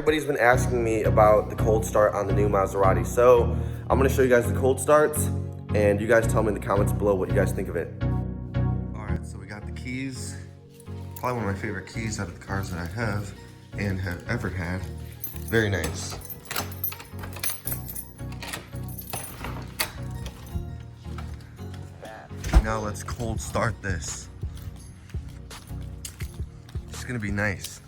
everybody's been asking me about the cold start on the new Maserati. So I'm gonna show you guys the cold starts, and you guys tell me in the comments below what you guys think of it. All right, so we got the keys. Probably one of my favorite keys out of the cars that I have and have ever had. Very nice. Now let's cold start this. It's gonna be nice.